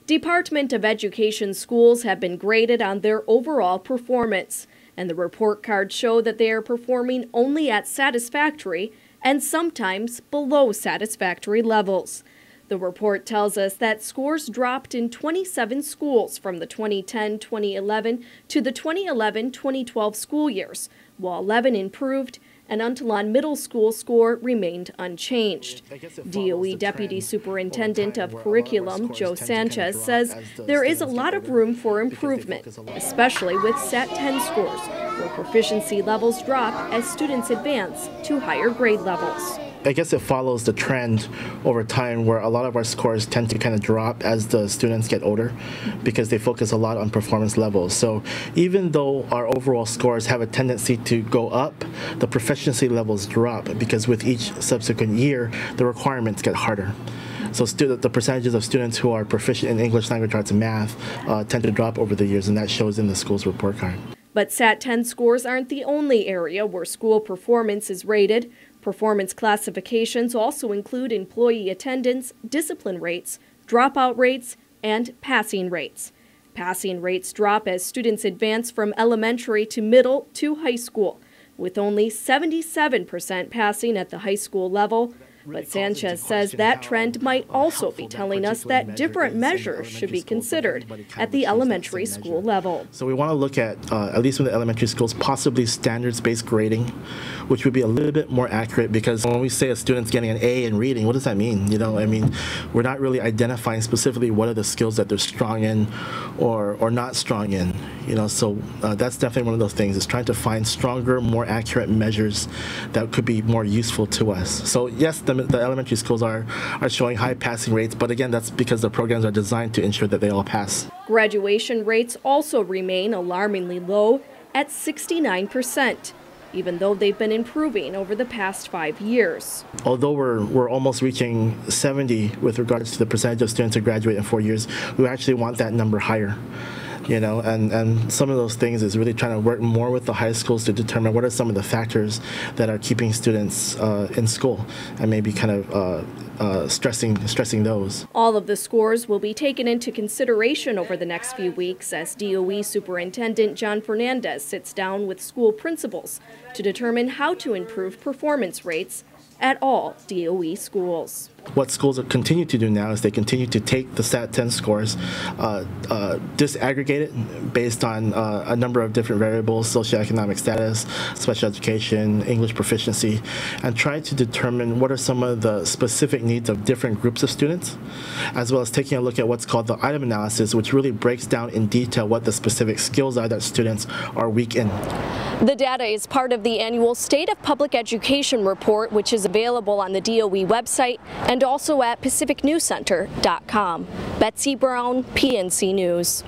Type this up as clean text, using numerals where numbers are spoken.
Department of Education schools have been graded on their overall performance, and the report cards show that they are performing only at satisfactory and sometimes below satisfactory levels. The report tells us that scores dropped in 27 schools from the 2010-2011 to the 2011-2012 school years, while 11 improved, and Untalon Middle School score remained unchanged. DOE Deputy Superintendent of Curriculum Joe Sanchez says there is a lot of room for improvement, especially with SAT 10 scores, where proficiency levels drop as students advance to higher grade levels. I guess it follows the trend over time where a lot of our scores tend to kind of drop as the students get older because they focus a lot on performance levels. So even though our overall scores have a tendency to go up, the proficiency levels drop because with each subsequent year, the requirements get harder. So the percentages of students who are proficient in English, language arts, and math tend to drop over the years, and that shows in the school's report card. But SAT 10 scores aren't the only area where school performance is rated. Performance classifications also include employee attendance, discipline rates, dropout rates, and passing rates. Passing rates drop as students advance from elementary to middle to high school, with only 77% passing at the high school level. But Sanchez says that trend might also be telling us that different measures should be considered at the elementary school level. So we want to look at least with the elementary schools, possibly standards-based grading, which would be a little bit more accurate, because when we say a student's getting an A in reading, what does that mean? You know, I mean, we're not really identifying specifically what are the skills that they're strong in or not strong in. You know, so that's definitely one of those things, is trying to find stronger, more accurate measures that could be more useful to us. So yes, the elementary schools are showing high passing rates, but again, that's because the programs are designed to ensure that they all pass. Graduation rates also remain alarmingly low at 69%, even though they've been improving over the past 5 years. Although we're almost reaching 70 with regards to the percentage of students who graduate in 4 years, we actually want that number higher. You know, and some of those things is really trying to work more with the high schools to determine what are some of the factors that are keeping students in school, and maybe kind of stressing those. All of the scores will be taken into consideration over the next few weeks as DOE Superintendent John Fernandez sits down with school principals to determine how to improve performance rates at all DOE schools. What schools continue to do now is they continue to take the SAT 10 scores, disaggregate it based on a number of different variables: socioeconomic status, special education, English proficiency, and try to determine what are some of the specific needs of different groups of students, as well as taking a look at what's called the item analysis, which really breaks down in detail what the specific skills are that students are weak in. The data is part of the annual State of Public Education report, which is available on the DOE website and also at pacificnewscenter.com. Betsy Brown, PNC News.